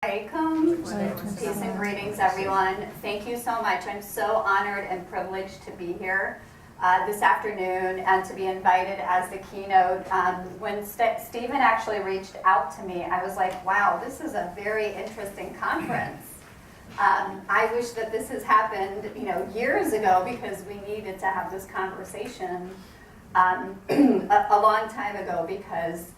Alaikum. Peace and greetings, everyone. Thank you so much. I'm so honored and privileged to be here this afternoon and to be invited as the keynote. When Stephen actually reached out to me, I was like, wow, this is a very interesting conference. I wish that this has happened, years ago, because we needed to have this conversation a long time ago, because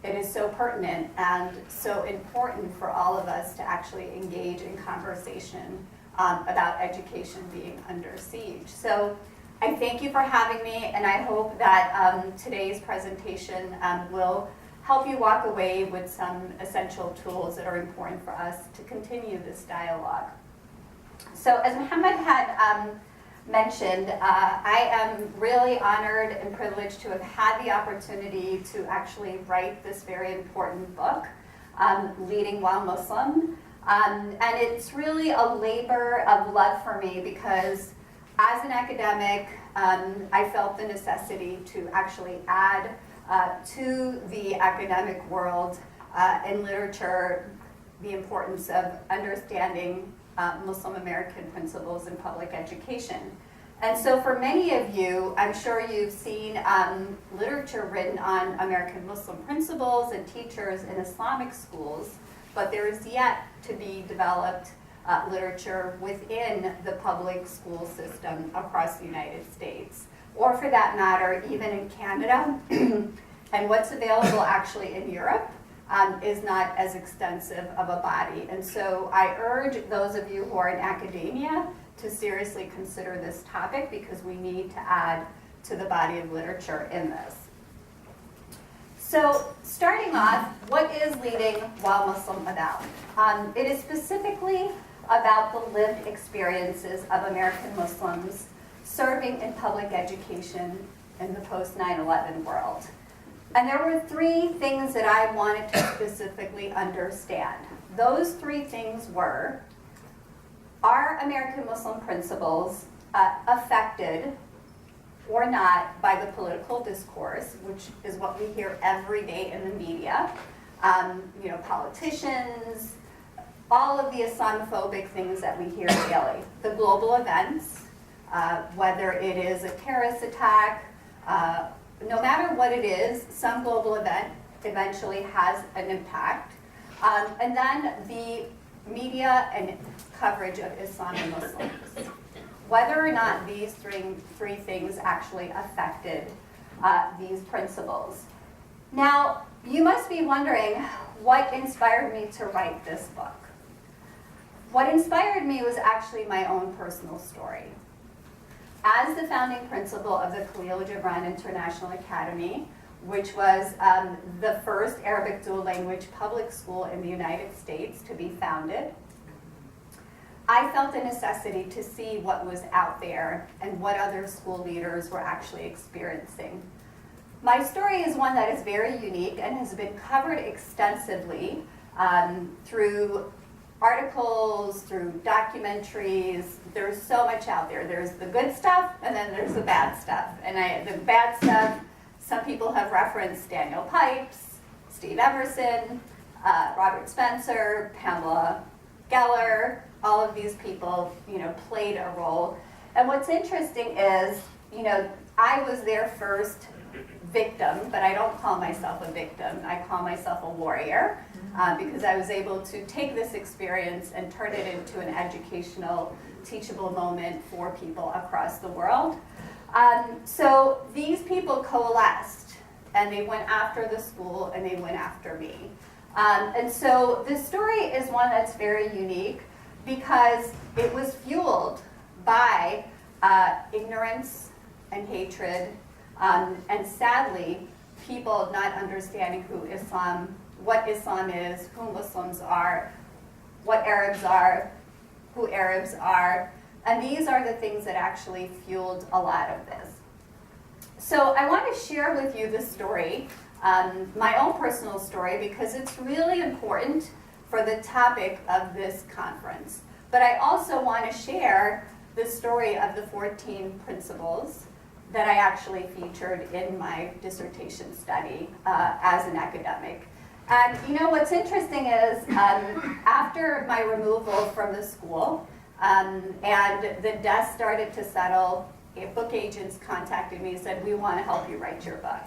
it is so pertinent and so important for all of us to actually engage in conversation about education being under siege. So I thank you for having me, and I hope that today's presentation will help you walk away with some essential tools that are important for us to continue this dialogue. So as Muhammad had mentioned, I am really honored and privileged to have had the opportunity to actually write this very important book, Leading While Muslim. And it's really a labor of love for me because as an academic, I felt the necessity to actually add to the academic world and literature the importance of understanding Muslim American principles in public education. And so for many of you, I'm sure you've seen literature written on American Muslim principles and teachers in Islamic schools, but there is yet to be developed literature within the public school system across the United States, or for that matter, even in Canada. And what's available actually in Europe is not as extensive of a body. And so I urge those of you who are in academia to seriously consider this topic, because we need to add to the body of literature in this. So starting off, what is Leading While Muslim about? It is specifically about the lived experiences of American Muslims serving in public education in the post 9/11 world. And there were three things that I wanted to specifically understand. Those three things were, are American Muslim principles affected or not by the political discourse, which is what we hear every day in the media? Politicians, all of the Islamophobic things that we hear daily. The global events, whether it is a terrorist attack, no matter what it is, some global event eventually has an impact. And then the media and coverage of Islam and Muslims. Whether or not these three things actually affected these principles. Now, you must be wondering what inspired me to write this book. What inspired me was actually my own personal story. As the founding principal of the Khalil Gibran International Academy, which was the first Arabic dual language public school in the United States to be founded, I felt a necessity to see what was out there and what other school leaders were actually experiencing. My story is one that is very unique and has been covered extensively through articles, through documentaries. There's so much out there. There's the good stuff, and then there's the bad stuff. And the bad stuff, some people have referenced Daniel Pipes, Steve Everson, Robert Spencer, Pamela Geller. All of these people, played a role. And what's interesting is, I was their first victim, but I don't call myself a victim. I call myself a warrior, because I was able to take this experience and turn it into an educational, teachable moment for people across the world. So these people coalesced, and they went after the school, and they went after me. And so this story is one that's very unique because it was fueled by ignorance and hatred, and sadly, people not understanding what Islam is, who Muslims are, what Arabs are, who Arabs are, and these are the things that actually fueled a lot of this. So I want to share with you this story, my own personal story, because it's really important for the topic of this conference. But I also want to share the story of the 14 principles that I actually featured in my dissertation study as an academic. And you know what's interesting is after my removal from the school and the dust started to settle, book agents contacted me and said, we want to help you write your book.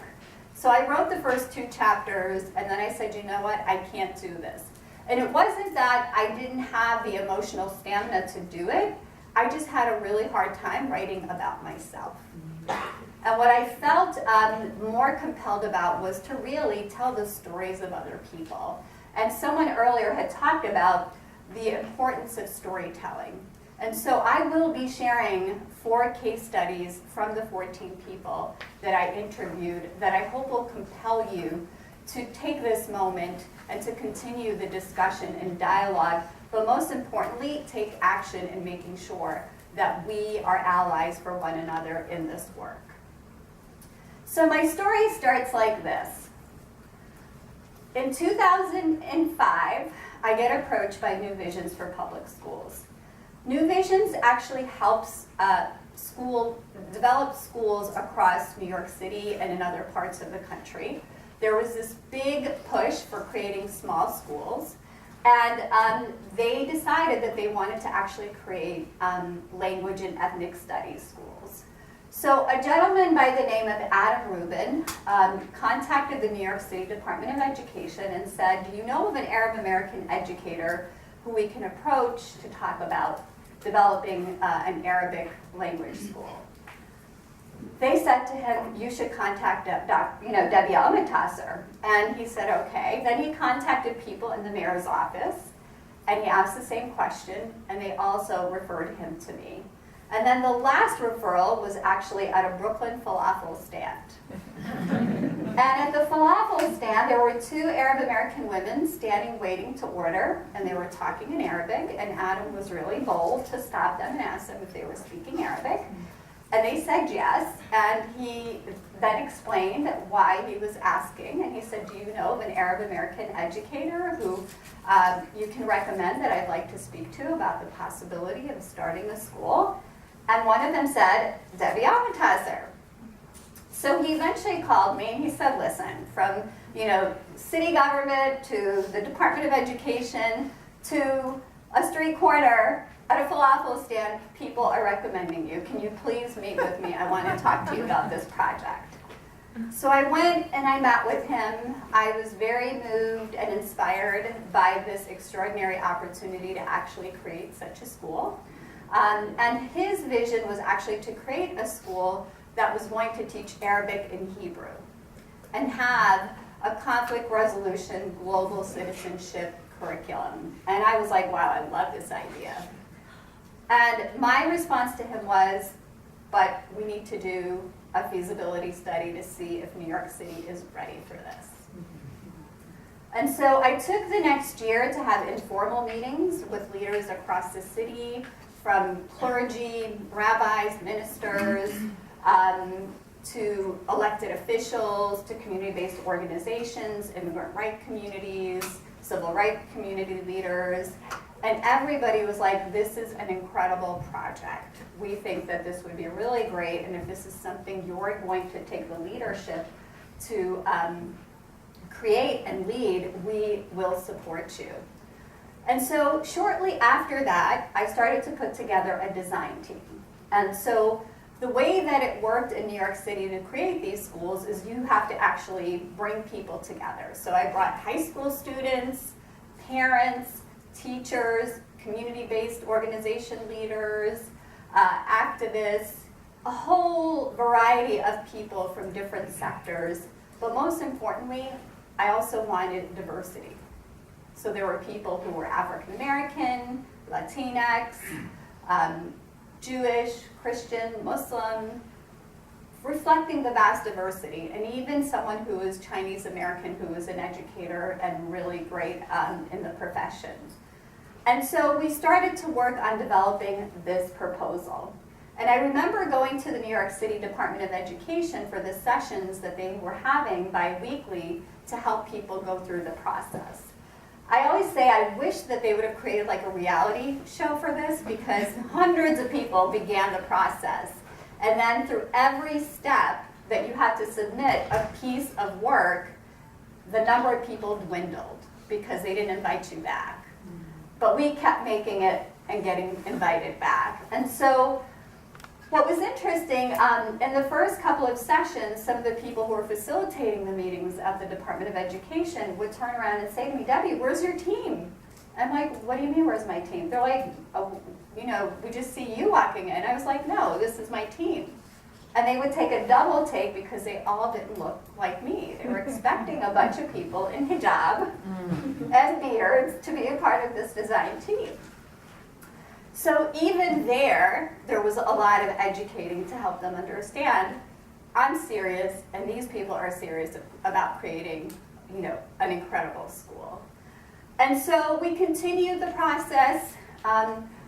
So I wrote the first 2 chapters, and then I said, you know what, I can't do this. And it wasn't that I didn't have the emotional stamina to do it, I just had a really hard time writing about myself. And what I felt more compelled about was to really tell the stories of other people. And someone earlier had talked about the importance of storytelling. And so I will be sharing 4 case studies from the 14 people that I interviewed that I hope will compel you to take this moment and to continue the discussion and dialogue, but most importantly, take action in making sure that we are allies for one another in this work. So my story starts like this. In 2005, I get approached by New Visions for Public Schools. New Visions actually helps develop schools across New York City and in other parts of the country. There was this big push for creating small schools, and they decided that they wanted to actually create language and ethnic studies schools. So a gentleman by the name of Adam Rubin contacted the New York City Department of Education and said, do you know of an Arab American educator who we can approach to talk about developing an Arabic language school? They said to him, you should contact Debbie Almontaser. And he said, okay. Then he contacted people in the mayor's office, and he asked the same question, and they also referred him to me. And then the last referral was actually at a Brooklyn falafel stand. And at the falafel stand, there were 2 Arab American women standing waiting to order, and they were talking in Arabic, and Adam was really bold to stop them and ask them if they were speaking Arabic. And they said yes, and he then explained why he was asking, and he said, do you know of an Arab American educator who you can recommend that I'd like to speak to about the possibility of starting a school? And one of them said, Debbie Almontaser. So he eventually called me and he said, listen, from city government to the Department of Education to a street corner at a falafel stand, people are recommending you. Can you please meet with me? I want to talk to you about this project. So I went and I met with him. I was very moved and inspired by this extraordinary opportunity to actually create such a school. And his vision was actually to create a school that was going to teach Arabic and Hebrew and have a conflict resolution global citizenship curriculum. And I was like, wow, I love this idea. And my response to him was, but we need to do a feasibility study to see if New York City is ready for this. And so I took the next year to have informal meetings with leaders across the city, from clergy, rabbis, ministers, to elected officials, to community-based organizations, immigrant rights communities, civil rights community leaders. And everybody was like, this is an incredible project. We think that this would be really great, and if this is something you're going to take the leadership to create and lead, we will support you. And so shortly after that, I started to put together a design team. And so the way that it worked in New York City to create these schools is you have to actually bring people together. So I brought high school students, parents, teachers, community-based organization leaders, activists, a whole variety of people from different sectors. But most importantly, I also wanted diversity. So there were people who were African American, Latinx, Jewish, Christian, Muslim, reflecting the vast diversity, and even someone who was Chinese American who was an educator and really great in the profession. And so we started to work on developing this proposal. And I remember going to the New York City Department of Education for the sessions that they were having bi-weekly to help people go through the process. I always say I wish that they would have created like a reality show for this, because hundreds of people began the process. And then through every step that you had to submit a piece of work, the number of people dwindled because they didn't invite you back. But we kept making it and getting invited back. And so what was interesting, in the first couple of sessions, some of the people who were facilitating the meetings at the Department of Education would turn around and say to me, Debbie, where's your team? I'm like, what do you mean, where's my team? They're like, oh, you know, we just see you walking in. I was like, no, this is my team. And they would take a double take because they all didn't look like me. They were expecting a bunch of people in hijab and beards to be a part of this design team. So even there was a lot of educating to help them understand, I'm serious and these people are serious about creating, you know, an incredible school. And so we continued the process.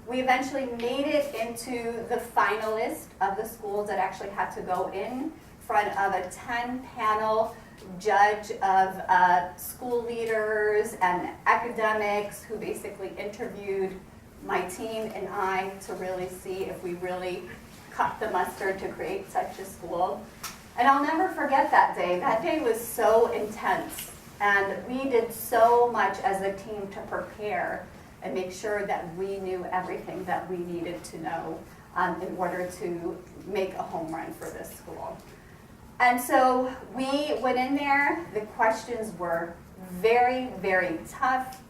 We eventually made it into the finalist of the schools that actually had to go in front of a 10-panel judge of school leaders and academics who basically interviewed my team and I to really see if we really cut the mustard to create such a school. And I'll never forget that day. That day was so intense. And we did so much as a team to prepare and make sure that we knew everything that we needed to know in order to make a home run for this school. And so we went in there. The questions were very, very tough,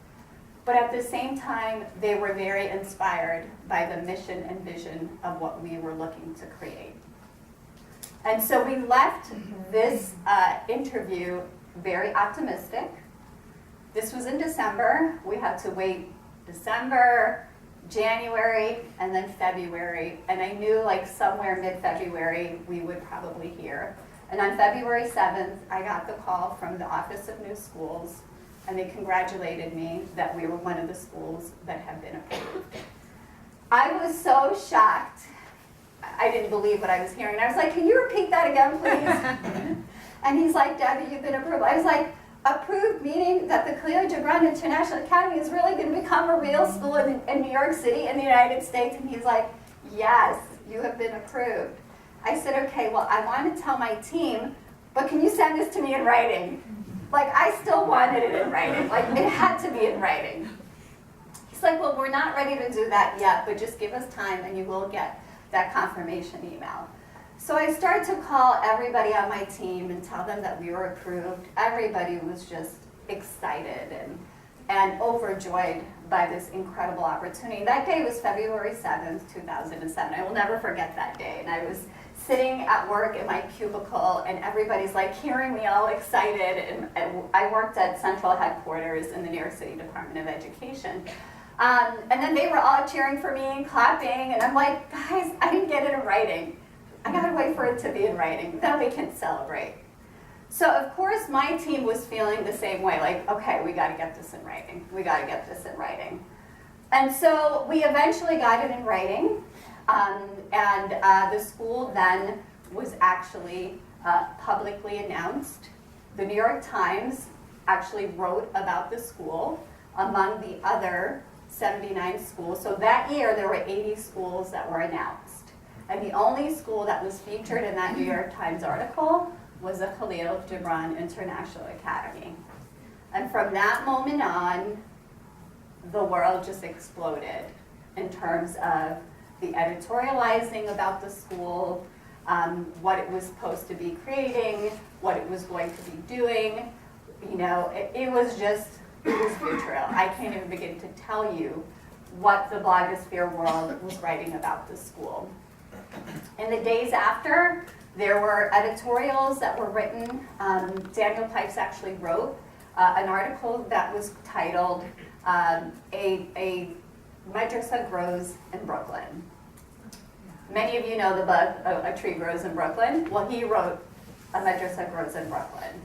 but at the same time, they were very inspired by the mission and vision of what we were looking to create. And so we left this interview very optimistic. This was in December. We had to wait December, January, and then February. And I knew like somewhere mid-February we would probably hear. And on February 7th, I got the call from the Office of New Schools, and they congratulated me that we were one of the schools that have been approved. I was so shocked. I didn't believe what I was hearing. I was like, can you repeat that again, please? And he's like, Debbie, you've been approved. I was like, approved meaning that the Khalil Gibran International Academy is really going to become a real school in New York City in the United States? And he's like, yes, you have been approved. I said, okay, well, I want to tell my team, but can you send this to me in writing? Like, I still wanted it in writing. Like, it had to be in writing. He's like, well, we're not ready to do that yet, but just give us time and you will get that confirmation email. So I started to call everybody on my team and tell them that we were approved. Everybody was just excited and overjoyed by this incredible opportunity. That day was February 7th, 2007. I will never forget that day. And I was sitting at work in my cubicle and everybody's like hearing me all excited. And I worked at central headquarters in the New York City Department of Education. And then they were all cheering for me and clapping. And I'm like, guys, I didn't get it in writing. I gotta wait for it to be in writing, then we can celebrate. So of course my team was feeling the same way, like, okay, we gotta get this in writing. We gotta get this in writing. And so we eventually got it in writing, and the school then was actually publicly announced. The New York Times actually wrote about the school among the other 79 schools. So that year there were 80 schools that were announced. And the only school that was featured in that New York Times article was the Khalil Gibran International Academy. And from that moment on, the world just exploded in terms of the editorializing about the school, what it was supposed to be creating, what it was going to be doing. You know, it was vitriol. I can't even begin to tell you what the blogosphere world was writing about the school. In the days after, there were editorials that were written. Daniel Pipes actually wrote an article that was titled A Madrasa Grows in Brooklyn. Many of you know the book, A Tree Grows in Brooklyn. Well, he wrote A Madrasa Grows in Brooklyn.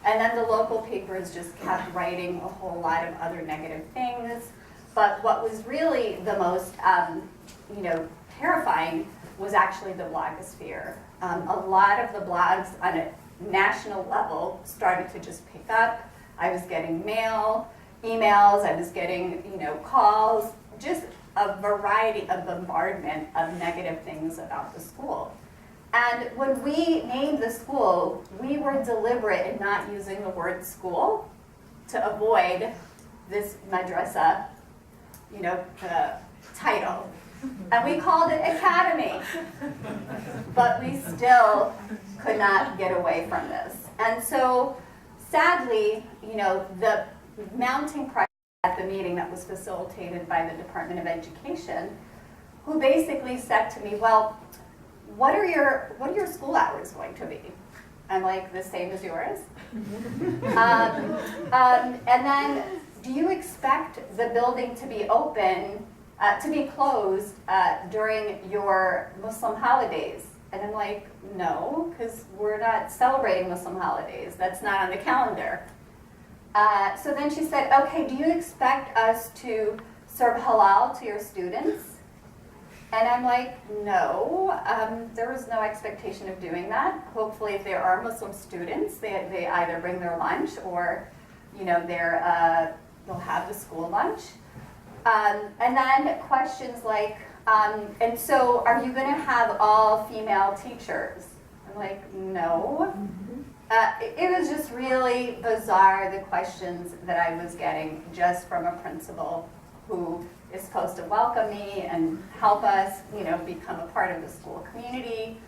And then the local papers just kept writing a whole lot of other negative things. But what was really the most terrifying was actually the blogosphere. A lot of the blogs on a national level started to just pick up. I was getting mail, emails, I was getting calls, just a variety of bombardment of negative things about the school. And when we named the school, we were deliberate in not using the word school to avoid this madrasa, title. And we called it Academy. But we still could not get away from this. And so, sadly, the mounting pressure at the meeting that was facilitated by the Department of Education, who basically said to me, well, what are your school hours going to be? I'm like, the same as yours. And then, do you expect the building to be open, to be closed during your Muslim holidays? And I'm like, no, because we're not celebrating Muslim holidays. That's not on the calendar. So then she said, okay, do you expect us to serve halal to your students? And I'm like, no, there was no expectation of doing that. Hopefully, if there are Muslim students, they either bring their lunch or, they'll have the school lunch. And then questions like, and so are you going to have all female teachers? I'm like, no. It was just really bizarre, the questions that I was getting just from a principal who is supposed to welcome me and help us, become a part of the school community.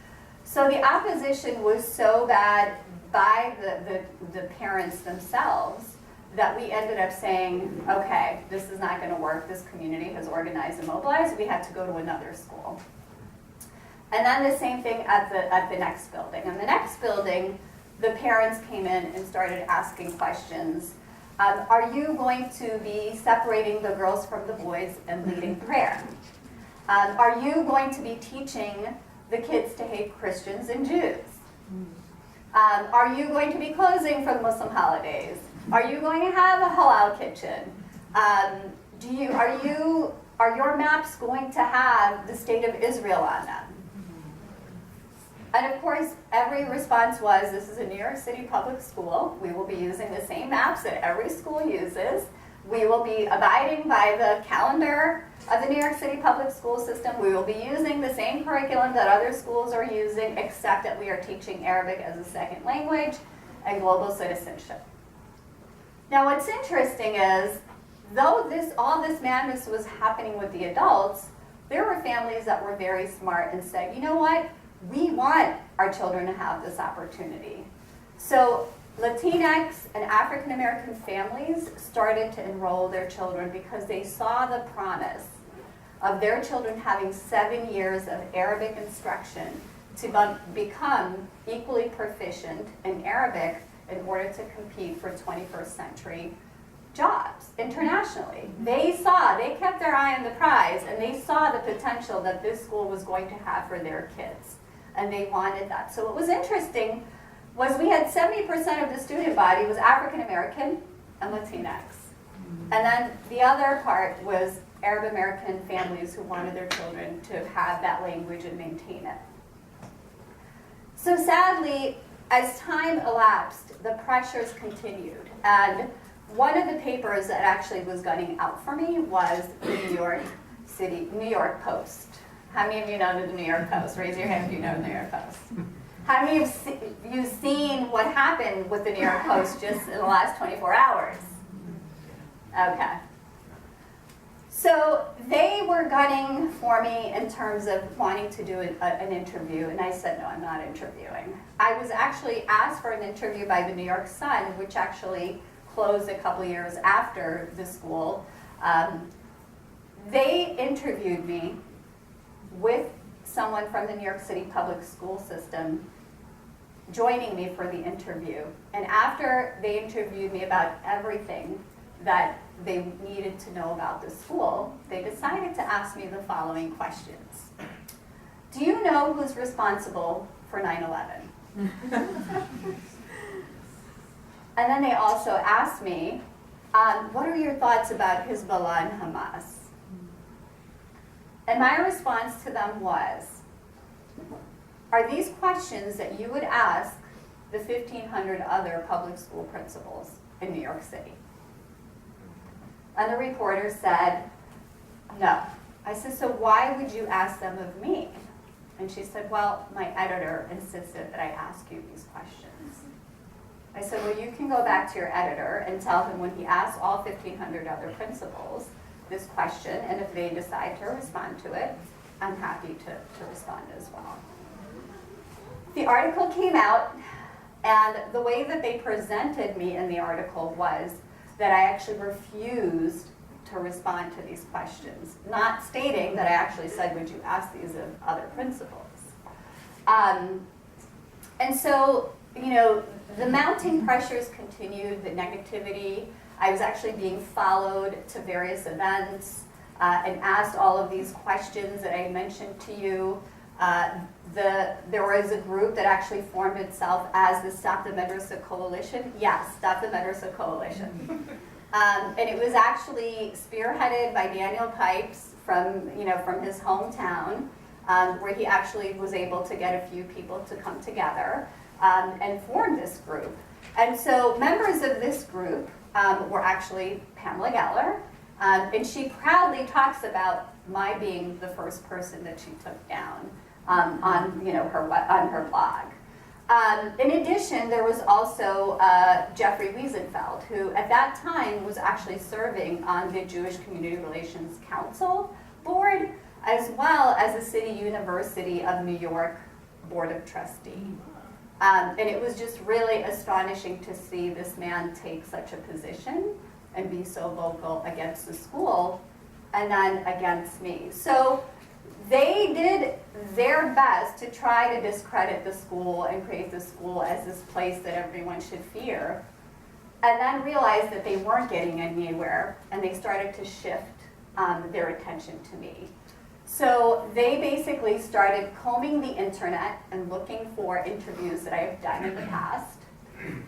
So the opposition was so bad by the parents themselves that we ended up saying, okay, this is not going to work. This community has organized and mobilized. We had to go to another school. And then the same thing at the next building. In the next building, the parents came in and started asking questions. Are you going to be separating the girls from the boys and leading prayer? Are you going to be teaching the kids to hate Christians and Jews? Are you going to be closing for the Muslim holidays? Are you going to have a halal kitchen? Are your maps going to have the state of Israel on them? And of course, every response was, this is a New York City public school. We will be using the same maps that every school uses. We will be abiding by the calendar of the New York City public school system. We will be using the same curriculum that other schools are using, except that we are teaching Arabic as a second language and global citizenship. Now, what's interesting is, though all this madness was happening with the adults, there were families that were very smart and said, you know what? We want our children to have this opportunity. So Latinx and African American families started to enroll their children because they saw the promise of their children having 7 years of Arabic instruction to become equally proficient in Arabic in order to compete for 21st century jobs internationally. They kept their eye on the prize, and they saw the potential that this school was going to have for their kids. And they wanted that. So what was interesting was we had 70% of the student body was African American and Latinx. And then the other part was Arab American families who wanted their children to have that language and maintain it. So sadly, as time elapsed, the pressures continued. And one of the papers that actually was gunning out for me was the New York Post. How many of you know the New York Post? Raise your hand if you know the New York Post. How many of you seen what happened with the New York Post just in the last 24 hours? Okay. So they were gunning for me in terms of wanting to do an interview, and I said, no, I'm not interviewing. I was actually asked for an interview by the New York Sun, which actually closed a couple years after the school. They interviewed me with someone from the New York City public school system joining me for the interview. And after they interviewed me about everything that they needed to know about the school, they decided to ask me the following questions. Do you know who's responsible for 9/11? And then they also asked me, what are your thoughts about Hezbollah and Hamas? And my response to them was, are these questions that you would ask the 1,500 other public school principals in New York City? And the reporter said, no. I said, so why would you ask them of me? And she said, well, my editor insisted that I ask you these questions. I said, well, you can go back to your editor and tell him when he asks all 1,500 other principals this question, and if they decide to respond to it, I'm happy to respond as well. The article came out, and the way that they presented me in the article was that I actually refused to respond to these questions, not stating that I actually said, would you ask these of other principals? And so, you know, the mounting pressures continued, the negativity. I was actually being followed to various events and asked all of these questions that I mentioned to you. There was a group that actually formed itself as the Stop the Madrasa Coalition. Yes, Stop the Madrasa Coalition. And it was actually spearheaded by Daniel Pipes from his hometown, where he actually was able to get a few people to come together and form this group. And so members of this group were actually Pamela Geller, and she proudly talks about my being the first person that she took down on her blog. In addition, there was also Jeffrey Wiesenfeld, who at that time was actually serving on the Jewish Community Relations Council board, as well as the City University of New York Board of Trustees. And it was just really astonishing to see this man take such a position and be so vocal against the school and then against me. So they did their best to try to discredit the school and create the school as this place that everyone should fear, and then realized that they weren't getting anywhere, and they started to shift their attention to me. So they basically started combing the internet and looking for interviews that I have done in the past,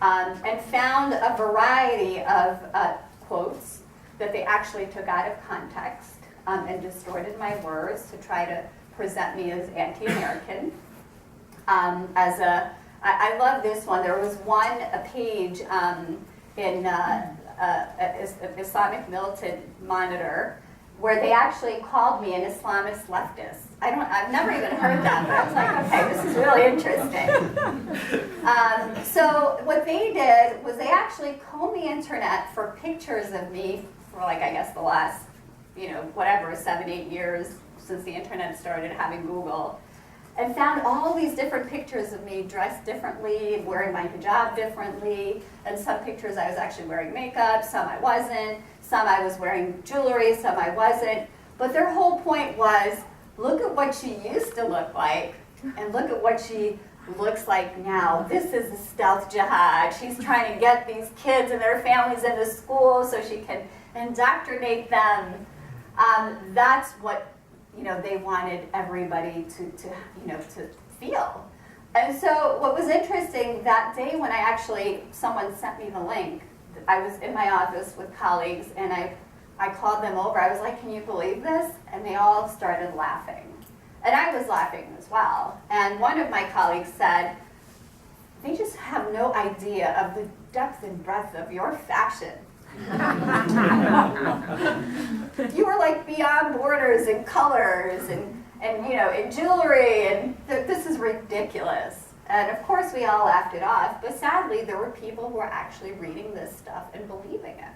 and found a variety of quotes that they actually took out of context and distorted my words to try to present me as anti-American. I love this one. There was a page in Islamic Militant Monitor where they actually called me an Islamist leftist. I've never even heard that, but I was like, okay, this is really interesting. So what they did was they actually combed the internet for pictures of me for the last, 7, 8 years since the internet started having Google, and found all these different pictures of me dressed differently, wearing my hijab differently, and some pictures I was actually wearing makeup, some I wasn't, some I was wearing jewelry, some I wasn't. But their whole point was, look at what she used to look like, and look at what she looks like now. This is a stealth jihad. She's trying to get these kids and their families into school so she can indoctrinate them. That's what they wanted everybody to feel. And so what was interesting that day when someone sent me the link, I was in my office with colleagues and I called them over. I was like, can you believe this? And they all started laughing. And I was laughing as well. And one of my colleagues said, they just have no idea of the depth and breadth of your fashion. You were like beyond borders and colors and in jewelry, and this is ridiculous. And of course we all laughed it off, but sadly there were people who were actually reading this stuff and believing it.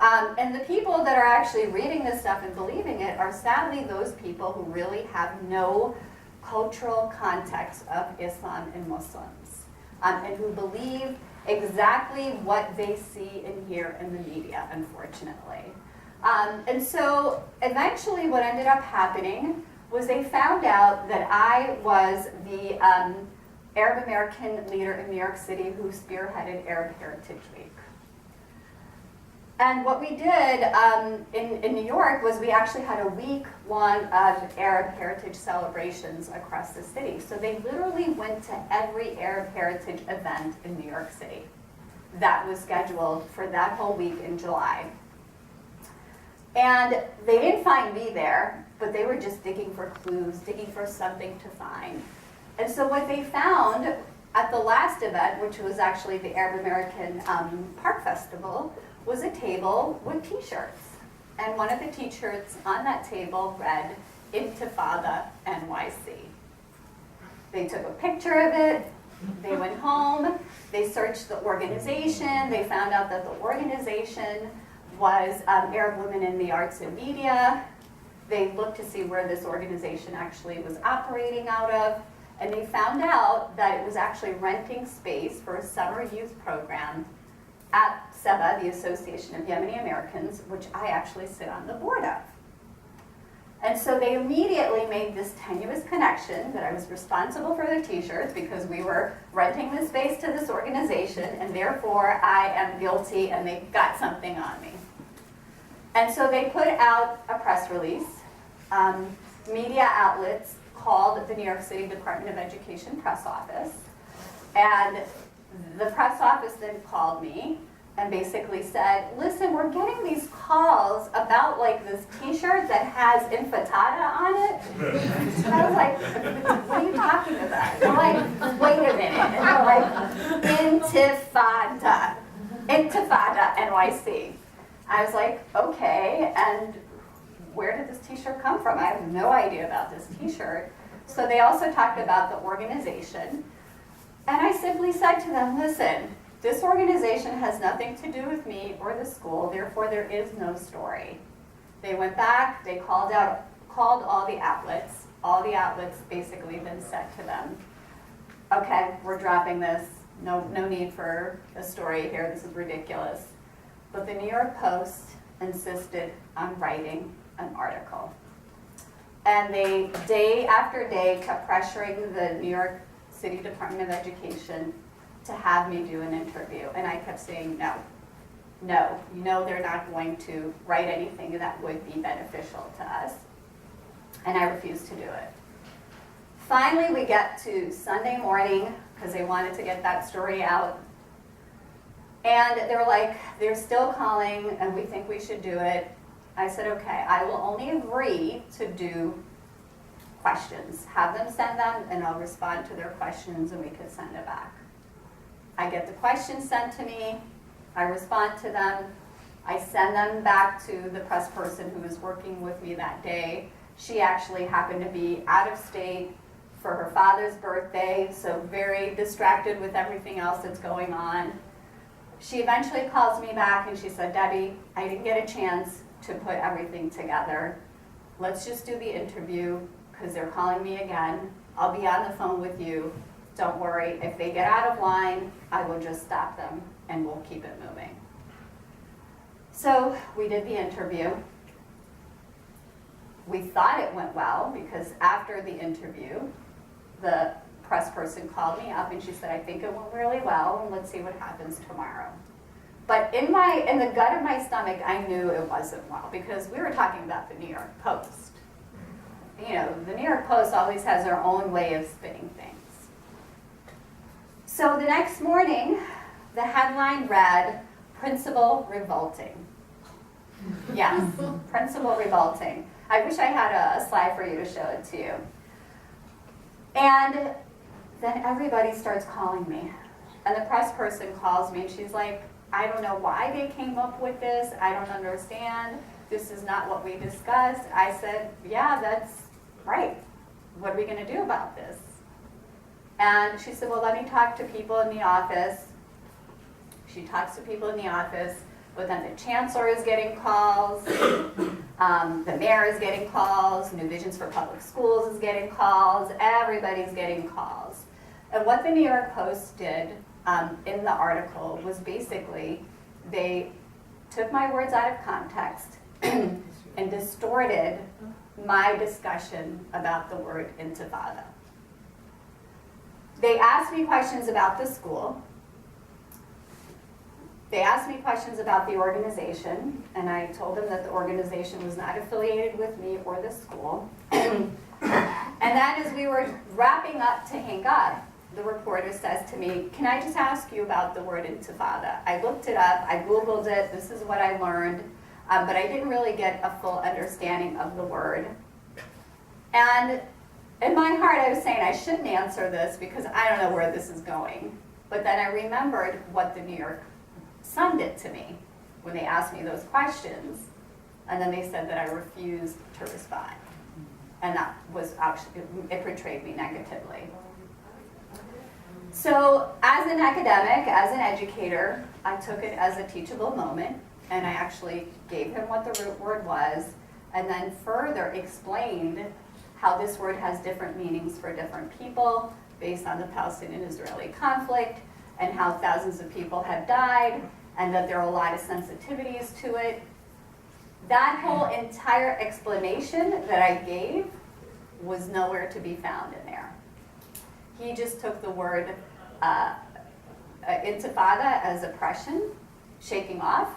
And the people that are actually reading this stuff and believing it are sadly those people who really have no cultural context of Islam and Muslims, and who believe exactly what they see and hear in the media, unfortunately. And so eventually what ended up happening was they found out that I was the Arab American leader in New York City who spearheaded Arab Heritage Week. And what we did in New York was we actually had a week-long of Arab heritage celebrations across the city. So they literally went to every Arab heritage event in New York City that was scheduled for that whole week in July. And they didn't find me there, but they were just digging for clues, digging for something to find. And so what they found at the last event, which was actually the Arab American Park Festival, was a table with t-shirts. And one of the t-shirts on that table read, Intifada NYC. They took a picture of it, they went home, they searched the organization, they found out that the organization was Arab Women in the Arts and Media. They looked to see where this organization actually was operating out of, and they found out that it was actually renting space for a summer youth program at SEBA, the Association of Yemeni Americans, which I actually sit on the board of. And so they immediately made this tenuous connection that I was responsible for the t-shirts because we were renting the space to this organization, and therefore I am guilty and they got something on me. And so they put out a press release. Media outlets called the New York City Department of Education press office, and the press office then called me and basically said, listen, we're getting these calls about like this t-shirt that has infatada on it. And I was like, what are you talking about? They're like, wait a minute. And they're like, Intifada NYC. I was like, okay, and where did this t-shirt come from? I have no idea about this t-shirt. So they also talked about the organization. And I simply said to them, listen, this organization has nothing to do with me or the school, therefore there is no story. They went back, they called all the outlets. All the outlets basically then said to them, okay, we're dropping this. No need for a story here, this is ridiculous. But the New York Post insisted on writing an article. And they, day after day, kept pressuring the New York City Department of Education to have me do an interview. And I kept saying, no, they're not going to write anything that would be beneficial to us. And I refused to do it. Finally, we get to Sunday morning, because they wanted to get that story out. And they were like, they're still calling, and we think we should do it. I said, okay, I will only agree to do questions. Have them send them, and I'll respond to their questions, and we could send it back. I get the questions sent to me. I respond to them. I send them back to the press person who was working with me that day. She actually happened to be out of state for her father's birthday, so very distracted with everything else that's going on. She eventually calls me back and she said, Debbie, I didn't get a chance to put everything together. Let's just do the interview because they're calling me again. I'll be on the phone with you. Don't worry. If they get out of line, I will just stop them and we'll keep it moving. So we did the interview. We thought it went well because after the interview, the press person called me up and she said, I think it went really well and let's see what happens tomorrow. But in the gut of my stomach, I knew it wasn't well because we were talking about the New York Post. You know, the New York Post always has their own way of spinning things. So the next morning, the headline read, Principal Revolting. Yes, Principal Revolting. I wish I had a slide for you to show it to you. And then everybody starts calling me. And the press person calls me and she's like, I don't know why they came up with this. I don't understand. This is not what we discussed. I said, yeah, that's right. What are we going to do about this? And she said, well, let me talk to people in the office. She talks to people in the office, but then the chancellor is getting calls. The mayor is getting calls. New Visions for Public Schools is getting calls. Everybody's getting calls. And what the New York Post did in the article was basically they took my words out of context and distorted my discussion about the word intifada. They asked me questions about the school. They asked me questions about the organization, and I told them that the organization was not affiliated with me or the school. And then as we were wrapping up to hang up, the reporter says to me, can I just ask you about the word intifada? I looked it up, I Googled it, this is what I learned, but I didn't really get a full understanding of the word. And in my heart, I was saying I shouldn't answer this because I don't know where this is going. But then I remembered what the New York Sun did to me when they asked me those questions. And then they said that I refused to respond. And that was actually, it portrayed me negatively. So as an academic, as an educator, I took it as a teachable moment, and I actually gave him what the root word was, and then further explained how this word has different meanings for different people based on the Palestinian-Israeli conflict, and how thousands of people have died, and that there are a lot of sensitivities to it. That whole entire explanation that I gave was nowhere to be found in there. He just took the word intifada as oppression, shaking off,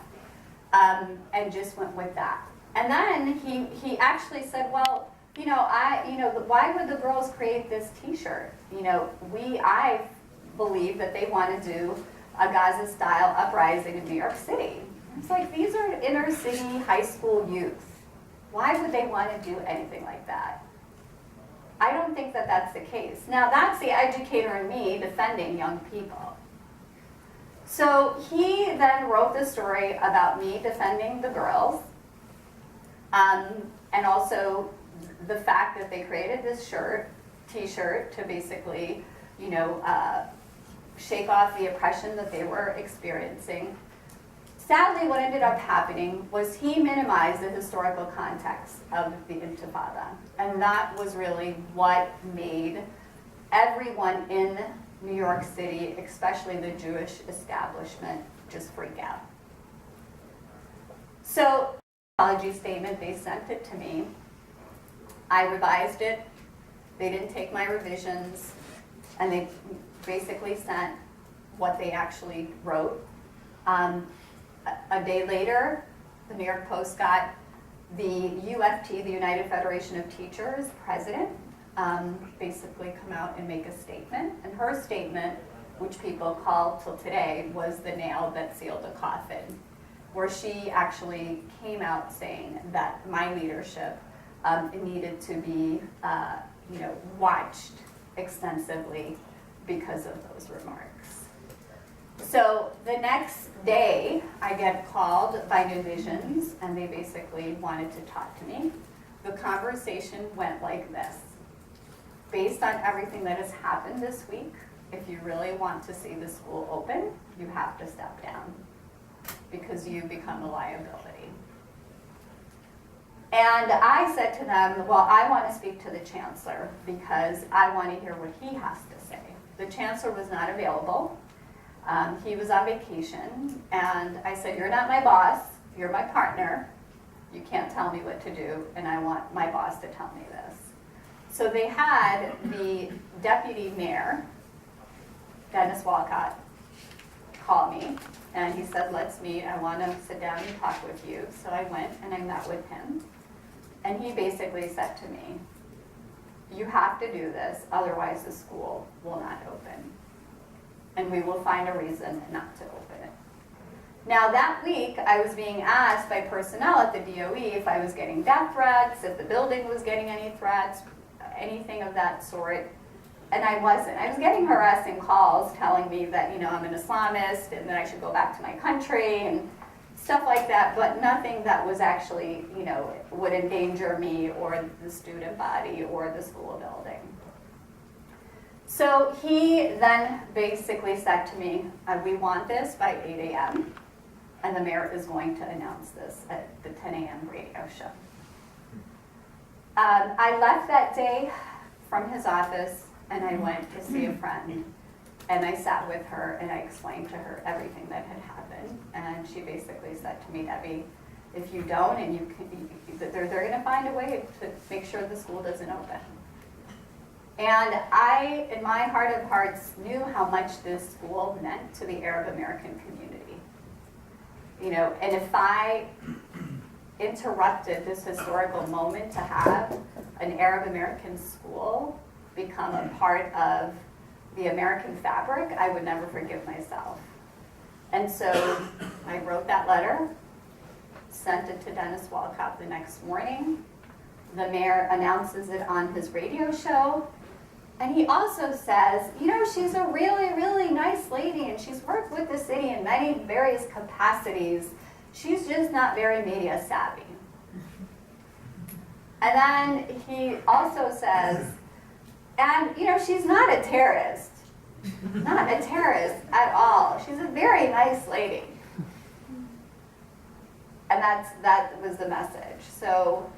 and just went with that. And then he actually said, well, why would the girls create this T-shirt? I believe that they want to do a Gaza-style uprising in New York City. It's like, these are inner city high school youth. Why would they want to do anything like that? I don't think that that's the case. Now, that's the educator in me defending young people. So he then wrote the story about me defending the girls, and also the fact that they created this T-shirt to basically, shake off the oppression that they were experiencing. Sadly, what ended up happening was he minimized the historical context of the Intifada. And that was really what made everyone in New York City, especially the Jewish establishment, just freak out. So, apology statement, they sent it to me. I revised it. They didn't take my revisions, and they basically sent what they actually wrote. A day later, the New York Post got the UFT, the United Federation of Teachers, president, basically come out and make a statement. And her statement, which people call till today, was the nail that sealed the coffin, where she actually came out saying that my leadership needed to be watched extensively because of those remarks. So the next day, I get called by New Visions, and they basically wanted to talk to me. The conversation went like this. Based on everything that has happened this week, if you really want to see the school open, you have to step down because you become a liability. And I said to them, well, I want to speak to the chancellor because I want to hear what he has to say. The chancellor was not available. He was on vacation, and I said, you're not my boss, you're my partner. You can't tell me what to do, and I want my boss to tell me this. So they had the deputy mayor, Dennis Walcott, call me, and he said, let's meet, I want to sit down and talk with you. So I went and I met with him, and he basically said to me, you have to do this, otherwise the school will not open. And we will find a reason not to open it. Now that week, I was being asked by personnel at the DOE if I was getting death threats, if the building was getting any threats, anything of that sort, and I wasn't. I was getting harassing calls telling me that, I'm an Islamist and that I should go back to my country and stuff like that, but nothing that was actually, would endanger me or the student body or the school building. So he then basically said to me, we want this by 8 a.m. and the mayor is going to announce this at the 10 a.m. radio show. I left that day from his office and I went to see a friend, and I sat with her and I explained to her everything that had happened, and she basically said to me, Debbie, if you don't, and they're going to find a way to make sure the school doesn't open. And I, in my heart of hearts, knew how much this school meant to the Arab American community. And if I interrupted this historical moment to have an Arab American school become a part of the American fabric, I would never forgive myself. And so I wrote that letter, sent it to Dennis Walcott the next morning. The mayor announces it on his radio show. And he also says, she's a really, really nice lady, and she's worked with the city in many various capacities. She's just not very media savvy. And then he also says, and you know, she's not a terrorist. Not a terrorist at all. She's a very nice lady. And that was the message. So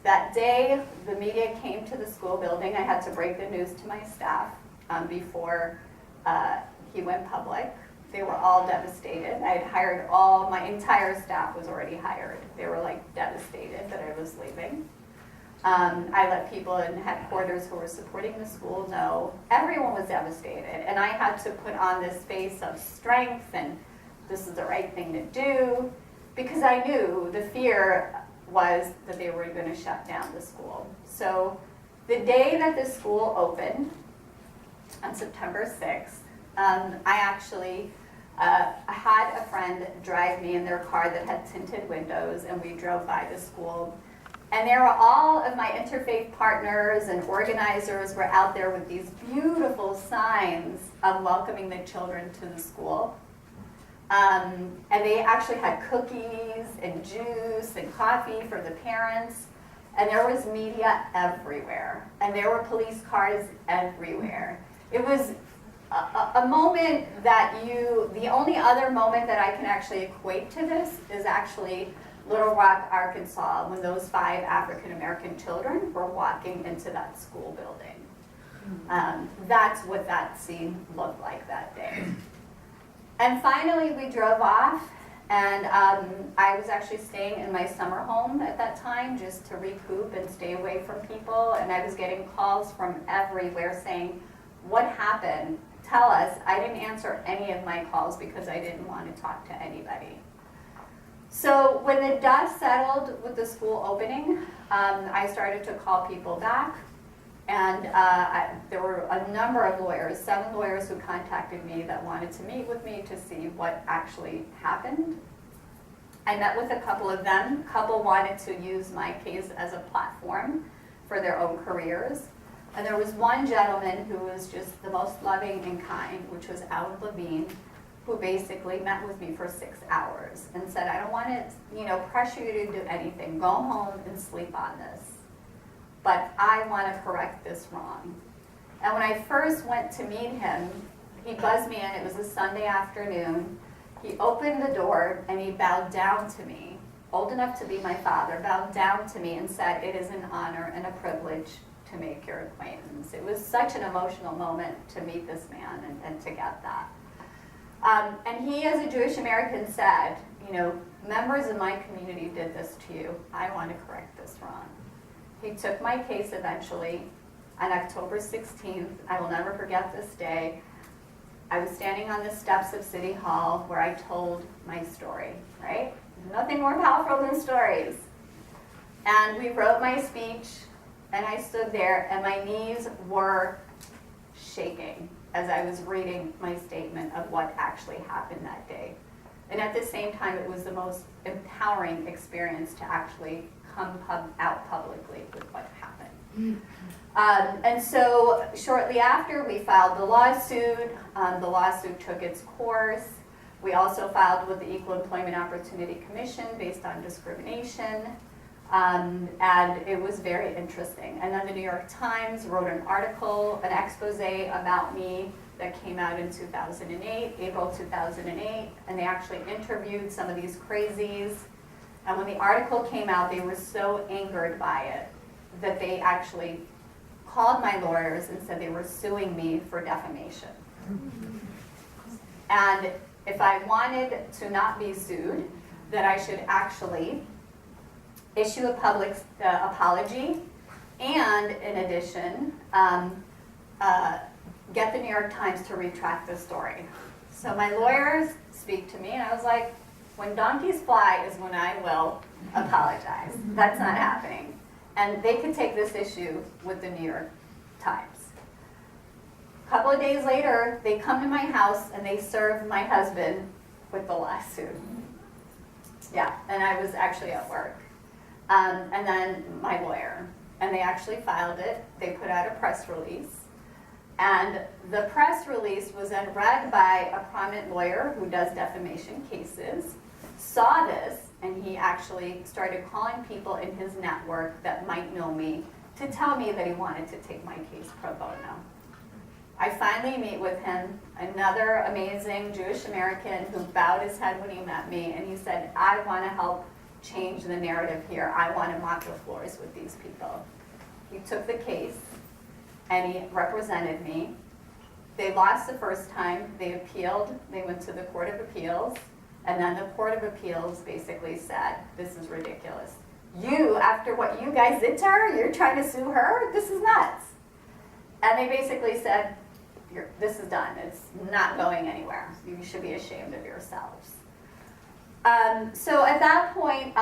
that day, the media came to the school building. I had to break the news to my staff before he went public. They were all devastated. I had hired my entire staff was already hired. They were like devastated that I was leaving. I let people in headquarters who were supporting the school know. Everyone was devastated. And I had to put on this face of strength and this is the right thing to do, because I knew the fear was that they were going to shut down the school. So the day that the school opened, on September 6th, I actually had a friend drive me in their car that had tinted windows, and we drove by the school. And there were all of my interfaith partners and organizers were out there with these beautiful signs of welcoming the children to the school. And they actually had cookies and juice and coffee for the parents. And there was media everywhere. And there were police cars everywhere. It was a moment that the only other moment that I can actually equate to this is actually Little Rock, Arkansas, when those 5 African-American children were walking into that school building. That's what that scene looked like that day. And finally, we drove off, and I was actually staying in my summer home at that time just to recoup and stay away from people, and I was getting calls from everywhere saying, "What happened? Tell us." I didn't answer any of my calls because I didn't want to talk to anybody. So when the dust settled with the school opening, I started to call people back. And there were a number of lawyers, 7 lawyers who contacted me that wanted to meet with me to see what actually happened. I met with a couple of them. A couple wanted to use my case as a platform for their own careers. And there was one gentleman who was just the most loving and kind, which was Alan Levine, who basically met with me for 6 hours and said, "I don't want to, pressure you to do anything. Go home and sleep on this. But I want to correct this wrong." And when I first went to meet him, he buzzed me in. It was a Sunday afternoon. He opened the door and he bowed down to me, old enough to be my father, bowed down to me and said, "It is an honor and a privilege to make your acquaintance." It was such an emotional moment to meet this man and to get that. And he, as a Jewish American, said, "Members of my community did this to you. I want to correct this wrong." He took my case eventually on October 16th. I will never forget this day. I was standing on the steps of City Hall where I told my story, right? Nothing more powerful than stories. And we wrote my speech, and I stood there, and my knees were shaking as I was reading my statement of what actually happened that day. And at the same time, it was the most empowering experience to actually come out publicly with what happened. And so shortly after, we filed the lawsuit. The lawsuit took its course. We also filed with the Equal Employment Opportunity Commission based on discrimination. And it was very interesting. And then the New York Times wrote an article, an expose about me that came out in 2008, April 2008, and they actually interviewed some of these crazies. And when the article came out, they were so angered by it that they actually called my lawyers and said they were suing me for defamation. And if I wanted to not be sued, that I should actually issue a public apology, and in addition, get the New York Times to retract the story. So my lawyers speak to me, and I was like, when donkeys fly is when I will apologize. That's not happening. And they could take this issue with the New York Times. A couple of days later, they come to my house and they serve my husband with the lawsuit. Yeah, and I was actually at work. And then my lawyer. And they actually filed it. They put out a press release. And the press release was then read by a prominent lawyer who does defamation cases. saw this, and he actually started calling people in his network that might know me to tell me that he wanted to take my case pro bono. I finally meet with him, another amazing Jewish American who bowed his head when he met me, and he said, I want to help change the narrative here. I want to mop the floors with these people. He took the case, and he represented me. They lost the first time. They appealed. They went to the Court of Appeals, and then the Court of Appeals basically said, this is ridiculous. You, after what you guys did to her, you're trying to sue her? This is nuts. And they basically said, this is done. It's not going anywhere. You should be ashamed of yourselves. So at that point,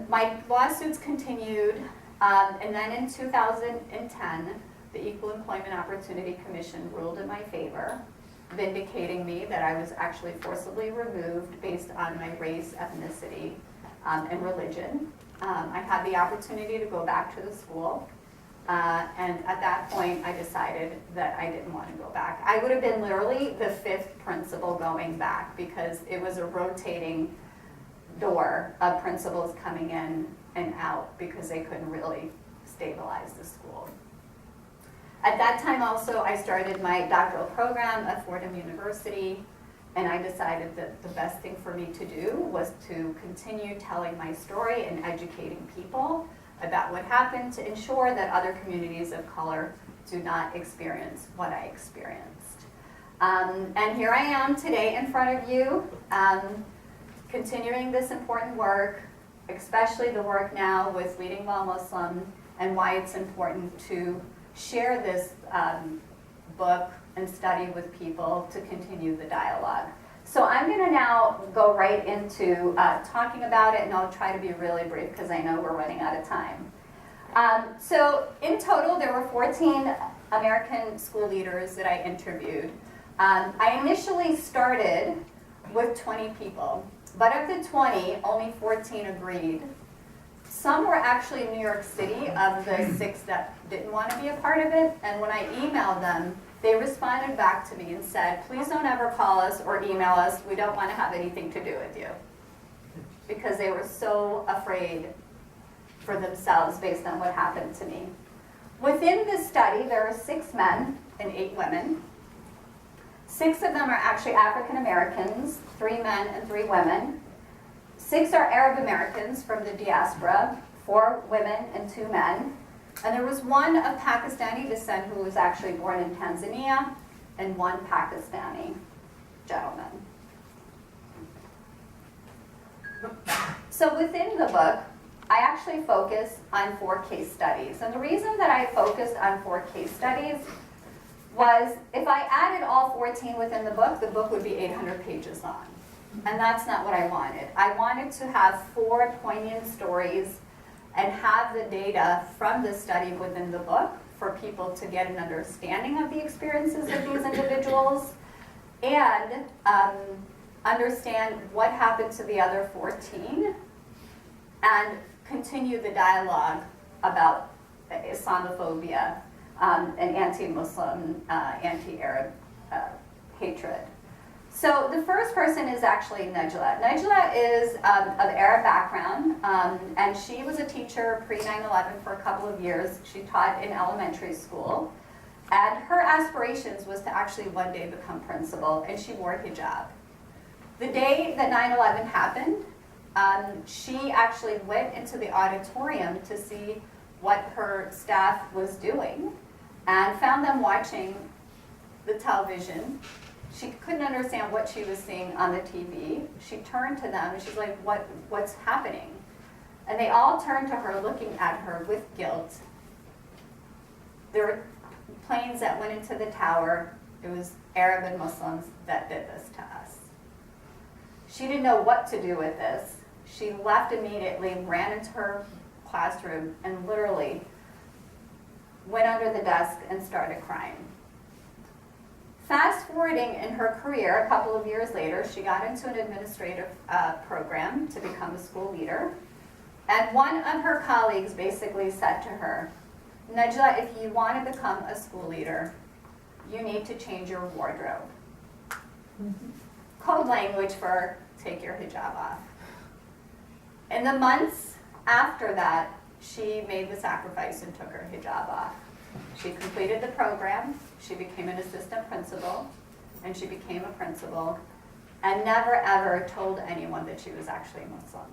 my lawsuits continued, and then in 2010, the Equal Employment Opportunity Commission ruled in my favor, vindicating me that I was actually forcibly removed based on my race, ethnicity, and religion. I had the opportunity to go back to the school. And at that point, I decided that I didn't want to go back. I would have been literally the 5th principal going back because it was a rotating door of principals coming in and out because they couldn't really stabilize the school. At that time also, I started my doctoral program at Fordham University, and I decided that the best thing for me to do was to continue telling my story and educating people about what happened to ensure that other communities of color do not experience what I experienced. And here I am today in front of you, continuing this important work, especially the work now with Leading Well Muslim, and why it's important to share this book and study with people to continue the dialogue. So I'm going to now go right into talking about it, and I'll try to be really brief because I know we're running out of time. So in total, there were 14 American school leaders that I interviewed. I initially started with 20 people, but of the 20, only 14 agreed. Some were actually in New York City, of the 6 that didn't want to be a part of it, and when I emailed them, they responded back to me and said, please don't ever call us or email us. We don't want to have anything to do with you. Because they were so afraid for themselves based on what happened to me. Within this study, there are 6 men and 8 women. 6 of them are actually African Americans, 3 men and 3 women. 6 are Arab Americans from the diaspora, 4 women and 2 men. And there was 1 of Pakistani descent who was actually born in Tanzania, and 1 Pakistani gentleman. So within the book, I actually focus on 4 case studies. And the reason that I focused on 4 case studies was if I added all 14 within the book would be 800 pages long. And that's not what I wanted. I wanted to have 4 poignant stories and have the data from the study within the book for people to get an understanding of the experiences of these individuals and understand what happened to the other 14 and continue the dialogue about Islamophobia and anti-Muslim, anti-Arab hatred. So the first person is actually Najla. Najla is of Arab background, and she was a teacher pre-9/11 for a couple of years. She taught in elementary school, and her aspirations was to actually one day become principal, and she wore hijab. The day that 9/11 happened, she actually went into the auditorium to see what her staff was doing, and found them watching the television. She couldn't understand what she was seeing on the TV. She turned to them and she's like, what's happening? And they all turned to her looking at her with guilt. There were planes that went into the tower. It was Arab and Muslims that did this to us. She didn't know what to do with this. She left immediately, ran into her classroom, and literally went under the desk and started crying. Fast forwarding in her career, a couple of years later, she got into an administrative program to become a school leader. And one of her colleagues basically said to her, Najla, if you want to become a school leader, you need to change your wardrobe. Code language for take your hijab off. In the months after that, she made the sacrifice and took her hijab off. She completed the program, she became an assistant principal, and she became a principal, and never ever told anyone that she was actually Muslim.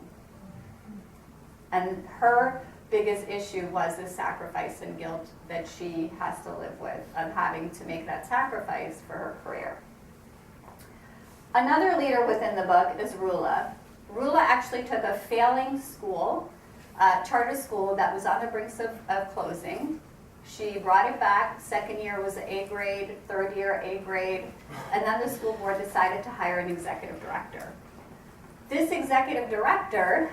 And her biggest issue was the sacrifice and guilt that she has to live with, of having to make that sacrifice for her career. Another leader within the book is Rula. Rula actually took a failing school, charter school that was on the brinks of closing. She brought it back. Second year was A grade, third year A grade, and then the school board decided to hire an executive director. This executive director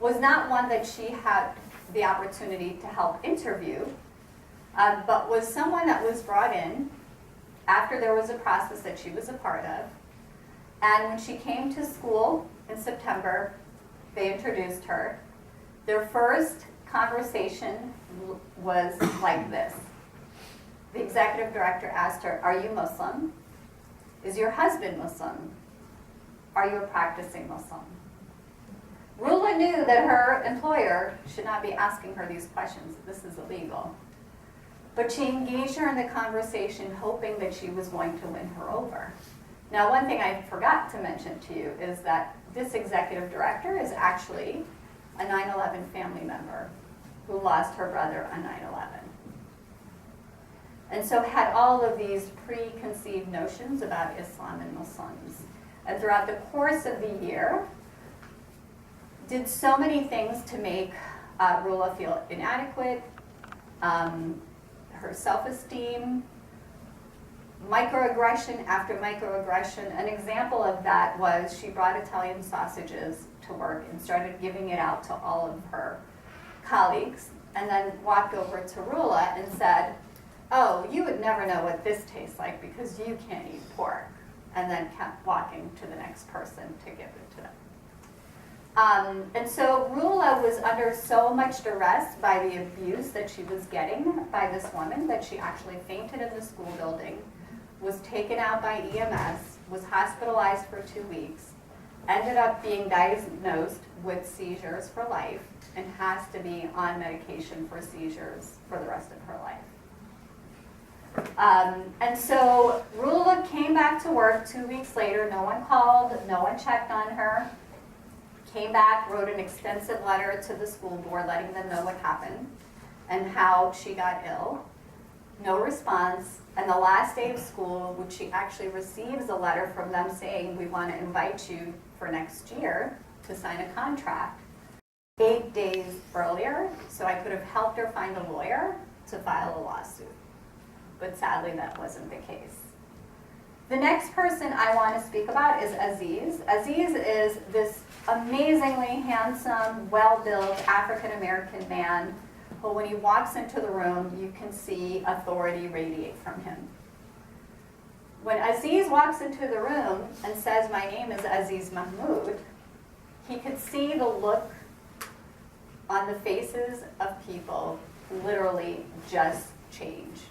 was not one that she had the opportunity to help interview, but was someone that was brought in after there was a process that she was a part of. And when she came to school in September, they introduced her. Their first conversation was like this. The executive director asked her, "Are you Muslim? Is your husband Muslim? Are you a practicing Muslim?" Rula knew that her employer should not be asking her these questions. This is illegal. But she engaged her in the conversation, hoping that she was going to win her over. Now, one thing I forgot to mention to you is that this executive director is actually a 9/11 family member who lost her brother on 9/11. And so had all of these preconceived notions about Islam and Muslims. And throughout the course of the year, did so many things to make Rula feel inadequate, her self-esteem, microaggression after microaggression. An example of that was she brought Italian sausages to work and started giving it out to all of her colleagues, and then walked over to Rula and said, "Oh, you would never know what this tastes like because you can't eat pork," and then kept walking to the next person to give it to them. And so Rula was under so much duress by the abuse that she was getting by this woman that she actually fainted in the school building, was taken out by EMS, was hospitalized for 2 weeks, ended up being diagnosed with seizures for life, and has to be on medication for seizures for the rest of her life. And so Rula came back to work 2 weeks later. No one called, no one checked on her. Came back, wrote an extensive letter to the school board letting them know what happened and how she got ill. No response. And the last day of school, which she actually receives a letter from them saying, "We want to invite you for next year to sign a contract," 8 days earlier, so I could have helped her find a lawyer to file a lawsuit. But sadly, that wasn't the case. The next person I want to speak about is Aziz. Aziz is this amazingly handsome, well-built African-American man who, when he walks into the room, you can see authority radiate from him. When Aziz walks into the room and says, "My name is Aziz Mahmoud," he could see the look on the faces of people literally just change.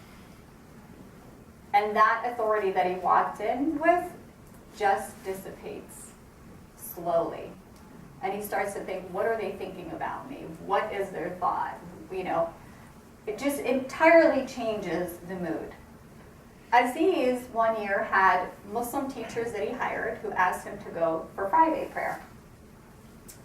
And that authority that he walked in with just dissipates slowly. And he starts to think, what are they thinking about me? What is their thought? You know, it just entirely changes the mood. Aziz, one year, had Muslim teachers that he hired who asked him to go for Friday prayer.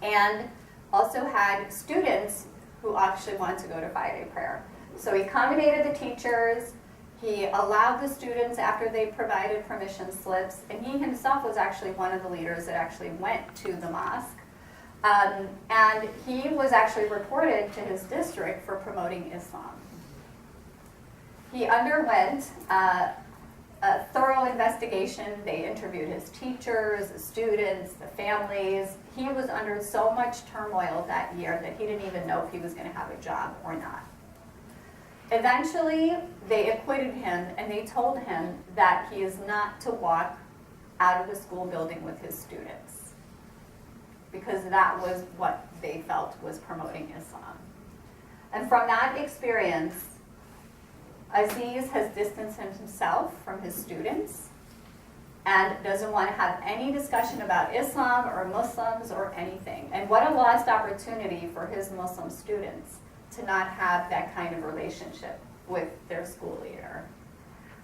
And also had students who actually wanted to go to Friday prayer. So he accommodated the teachers. He allowed the students after they provided permission slips, and he himself was actually one of the leaders that actually went to the mosque. And he was actually reported to his district for promoting Islam. He underwent a thorough investigation. They interviewed his teachers, the students, the families. He was under so much turmoil that year that he didn't even know if he was going to have a job or not. Eventually, they acquitted him, and they told him that he is not to walk out of the school building with his students, because that was what they felt was promoting Islam. And from that experience, Aziz has distanced himself from his students. and doesn't want to have any discussion about Islam or Muslims or anything. And what a lost opportunity for his Muslim students to not have that kind of relationship with their school leader.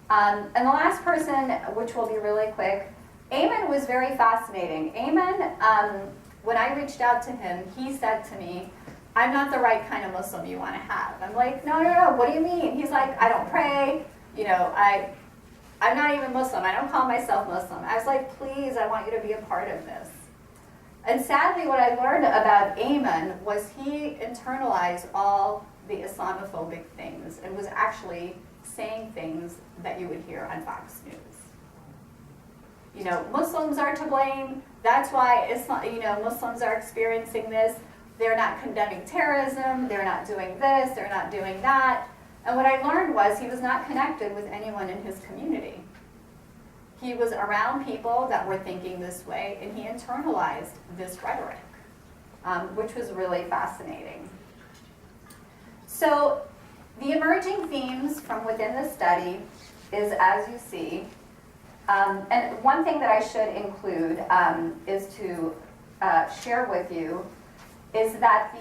And the last person, which will be really quick, Ayman was very fascinating. Ayman, when I reached out to him, he said to me, I'm not the right kind of Muslim you want to have. I'm like, no, what do you mean? He's like, I don't pray, I'm not even Muslim. I don't call myself Muslim. I was like, please, I want you to be a part of this. And sadly, what I learned about Ayman was he internalized all the Islamophobic things and was actually saying things that you would hear on Fox News. Muslims are to blame. That's why Muslims are experiencing this. They're not condemning terrorism. They're not doing this. They're not doing that. And what I learned was he was not connected with anyone in his community. He was around people that were thinking this way, and he internalized this rhetoric, which was really fascinating. So the emerging themes from within the study is, as you see, and one thing that I should include is to share with you is that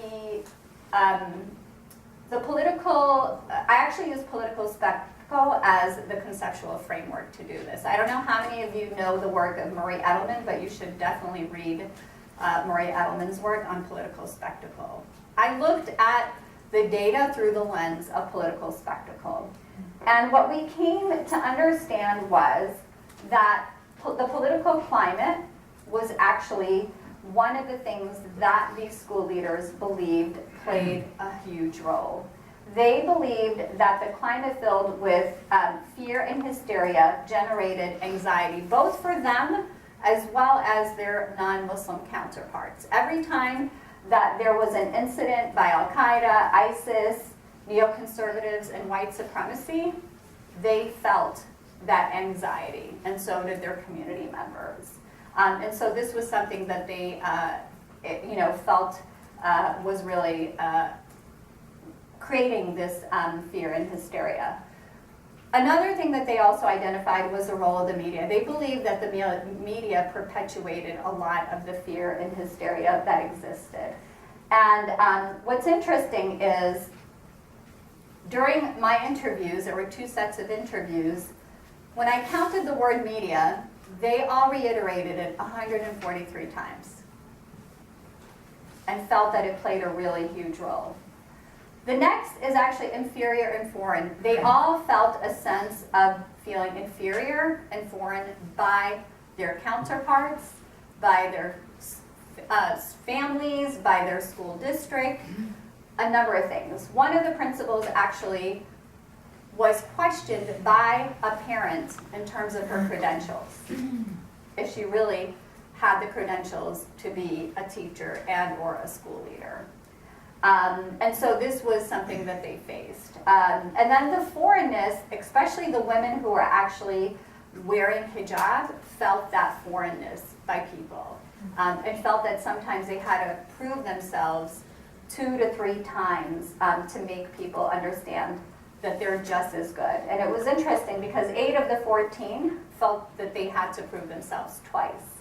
the political, I actually use political spectacle as the conceptual framework to do this. I don't know how many of you know the work of Murray Edelman, but you should definitely read Murray Edelman's work on political spectacle. I looked at the data through the lens of political spectacle. And what we came to understand was that the political climate was actually one of the things that these school leaders believed played a huge role. They believed that the climate filled with fear and hysteria generated anxiety, both for them as well as their non-Muslim counterparts. Every time that there was an incident by Al-Qaeda, ISIS, neoconservatives, and white supremacy, they felt that anxiety, and so did their community members. And so this was something that they felt was really creating this fear and hysteria. Another thing that they also identified was the role of the media. They believed that the media perpetuated a lot of the fear and hysteria that existed. And what's interesting is during my interviews, there were 2 sets of interviews, when I counted the word media, they all reiterated it 143 times and felt that it played a really huge role. The next is actually inferior and foreign. They all felt a sense of feeling inferior and foreign by their counterparts, by their families, by their school district, a number of things. One of the principals actually was questioned by a parent in terms of her credentials, if she really had the credentials to be a teacher and or a school leader. And so this was something that they faced. And then the foreignness, especially the women who were actually wearing hijab, felt that foreignness by people, and felt that sometimes they had to prove themselves 2 to 3 times to make people understand that they're just as good. And it was interesting because 8 of the 14 felt that they had to prove themselves twice.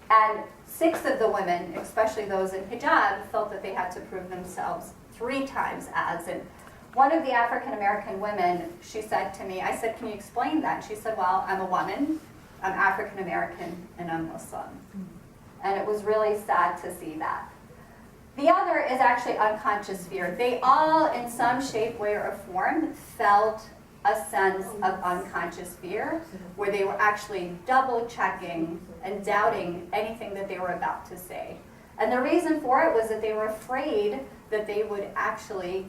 And 6 of the women, especially those in hijab, felt that they had to prove themselves 3 times as. And one of the African American women, she said to me, I said, can you explain that? She said, well, I'm a woman, I'm African American, and I'm Muslim. And it was really sad to see that. The other is actually unconscious fear. They all, in some shape, way, or form, felt a sense of unconscious fear, where they were actually double-checking and doubting anything that they were about to say. And the reason for it was that they were afraid that they would actually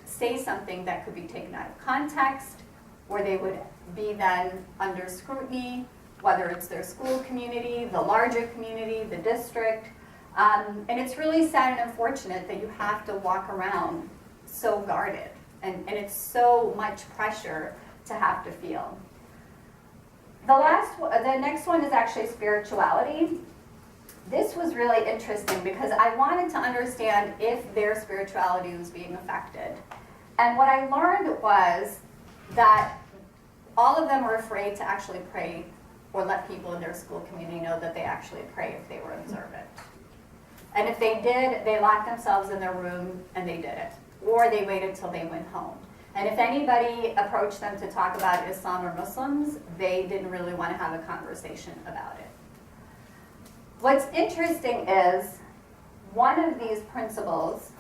say something that could be taken out of context, or they would be then under scrutiny, whether it's their school community, the larger community, the district. And it's really sad and unfortunate that you have to walk around so guarded. And it's so much pressure to have to feel. The next one is actually spirituality. This was really interesting because I wanted to understand if their spirituality was being affected. And what I learned was that all of them were afraid to actually pray or let people in their school community know that they actually pray if they were observant. And if they did, they locked themselves in their room and they did it. Or they waited till they went home. And if anybody approached them to talk about Islam or Muslims, they didn't really want to have a conversation about it. What's interesting is one of these principles,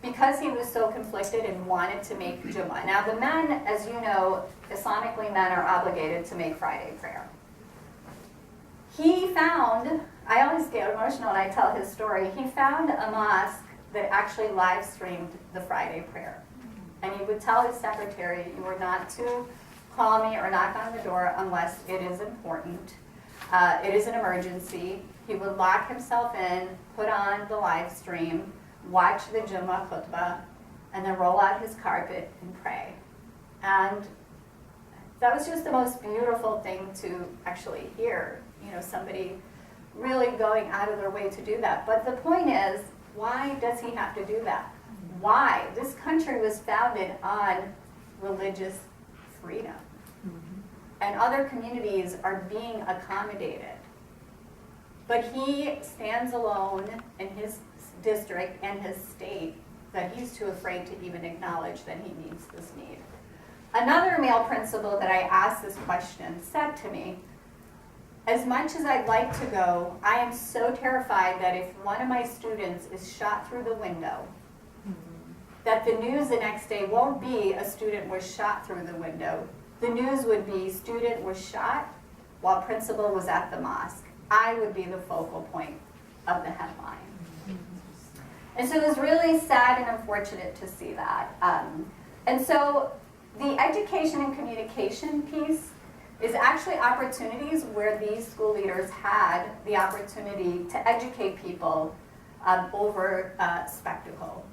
because he was so conflicted and wanted to make Jummah. Now the men, as you know, Islamically men are obligated to make Friday prayer. He found, I always get emotional when I tell his story, he found a mosque that actually live streamed the Friday prayer. And he would tell his secretary, you are not to call me or knock on the door unless it is important. It is an emergency. He would lock himself in, put on the live stream, watch the Jummah khutbah, and then roll out his carpet and pray. And that was just the most beautiful thing to actually hear, you know, somebody really going out of their way to do that. But the point is, why does he have to do that? Why? This country was founded on religious freedom. And other communities are being accommodated. But he stands alone in his district and his state that he's too afraid to even acknowledge that he needs this need. Another male principal that I asked this question said to me, as much as I'd like to go, I am so terrified that if one of my students is shot through the window, that the news the next day won't be a student was shot through the window. The news would be student was shot while principal was at the mosque. I would be the focal point of the headline. And so it was really sad and unfortunate to see that. And so the education and communication piece is actually opportunities where these school leaders had the opportunity to educate people over spectacle.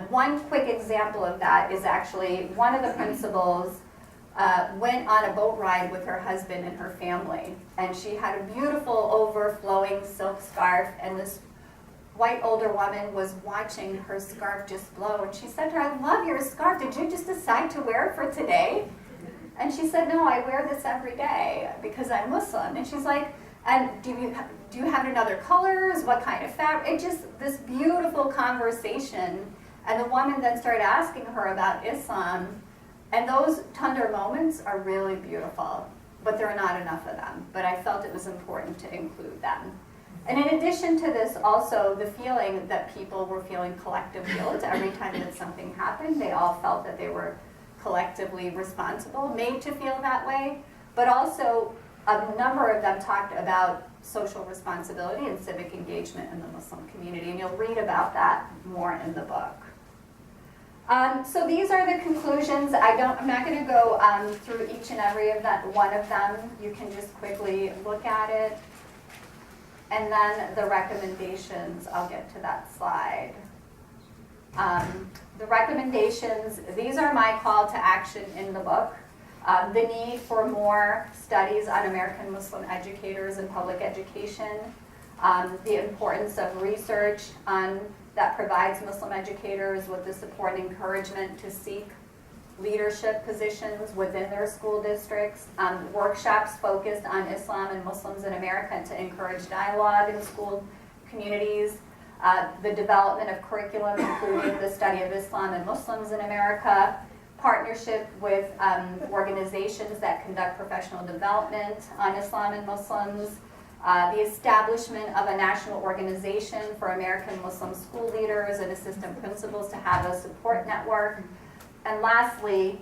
One quick example of that is actually one of the principals went on a boat ride with her husband and her family, and she had a beautiful overflowing silk scarf, and this white older woman was watching her scarf just blow, and she said to her, I love your scarf, did you just decide to wear it for today? And she said, no, I wear this every day because I'm Muslim. And she's like, and do you have it in other colors? What kind of fabric? It just, this beautiful conversation. And the woman then started asking her about Islam. And those tender moments are really beautiful, but there are not enough of them. But I felt it was important to include them. And in addition to this, also the feeling that people were feeling collective guilt every time that something happened. They all felt that they were collectively responsible, made to feel that way. But also, a number of them talked about social responsibility and civic engagement in the Muslim community. And you'll read about that more in the book. So these are the conclusions. I'm not going to go through each and every one of them. You can just quickly look at it. And then the recommendations, I'll get to that slide. The recommendations, these are my call to action in the book. The need for more studies on American Muslim educators and public education. The importance of research that provides Muslim educators with the support and encouragement to seek leadership positions within their school districts. Workshops focused on Islam and Muslims in America to encourage dialogue in school communities. The development of curriculum, including the study of Islam and Muslims in America. Partnership with organizations that conduct professional development on Islam and Muslims. The establishment of a national organization for American Muslim school leaders and assistant principals to have a support network. And lastly,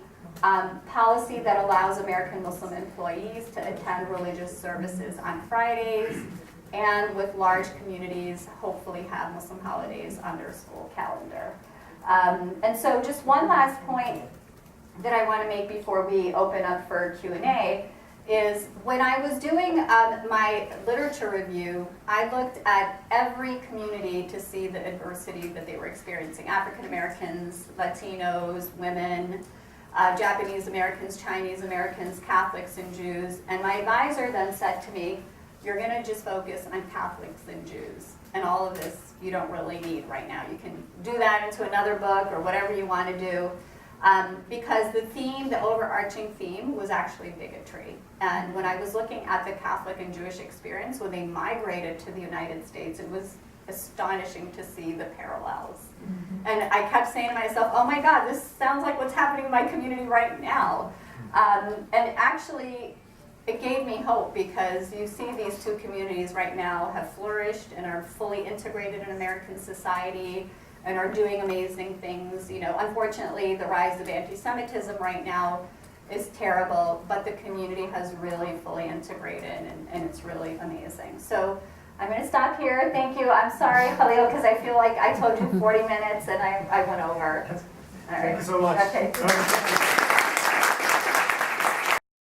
policy that allows American Muslim employees to attend religious services on Fridays, and with large communities, hopefully have Muslim holidays on their school calendar. And so just one last point that I want to make before we open up for Q&A is when I was doing my literature review, I looked at every community to see the adversity that they were experiencing. African Americans, Latinos, women, Japanese Americans, Chinese Americans, Catholics, and Jews. And my advisor then said to me, you're going to just focus on Catholics and Jews. And all of this you don't really need right now. You can do that into another book or whatever you want to do. Because the theme, the overarching theme, was actually bigotry. And when I was looking at the Catholic and Jewish experience when they migrated to the United States, it was astonishing to see the parallels. Mm-hmm. And I kept saying to myself, oh my God, this sounds like what's happening in my community right now. And actually, it gave me hope, because you see these two communities right now have flourished and are fully integrated in American society and are doing amazing things. You know, unfortunately, the rise of anti-Semitism right now is terrible, but the community has really fully integrated, and it's really amazing. So I'm going to stop here. Thank you. I'm sorry, Khalil, because I feel like I told you 40 minutes and I went over. Thank you so much. Okay.